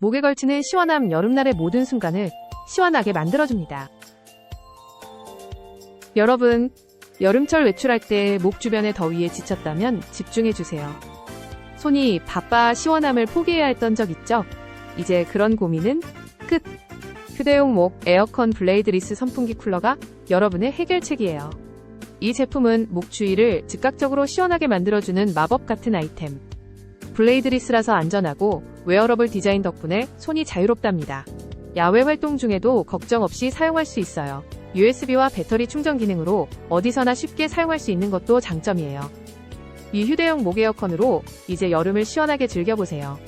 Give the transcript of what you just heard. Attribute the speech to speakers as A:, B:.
A: 목에 걸치는 시원함, 여름날의 모든 순간을 시원하게 만들어줍니다. 여러분, 여름철 외출할 때 목 주변의 더위에 지쳤다면 집중해주세요. 손이 바빠 시원함을 포기해야 했던 적 있죠? 이제 그런 고민은 끝! 휴대용 목 에어컨 블레이드리스 선풍기 쿨러가 여러분의 해결책이에요. 이 제품은 목 주위를 즉각적으로 시원하게 만들어주는 마법 같은 아이템. 블레이드리스라서 안전하고 웨어러블 디자인 덕분에 손이 자유롭답니다. 야외 활동 중에도 걱정 없이 사용할 수 있어요. USB와 배터리 충전 기능으로 어디서나 쉽게 사용할 수 있는 것도 장점이에요. 이 휴대용 목 에어컨으로 이제 여름을 시원하게 즐겨보세요.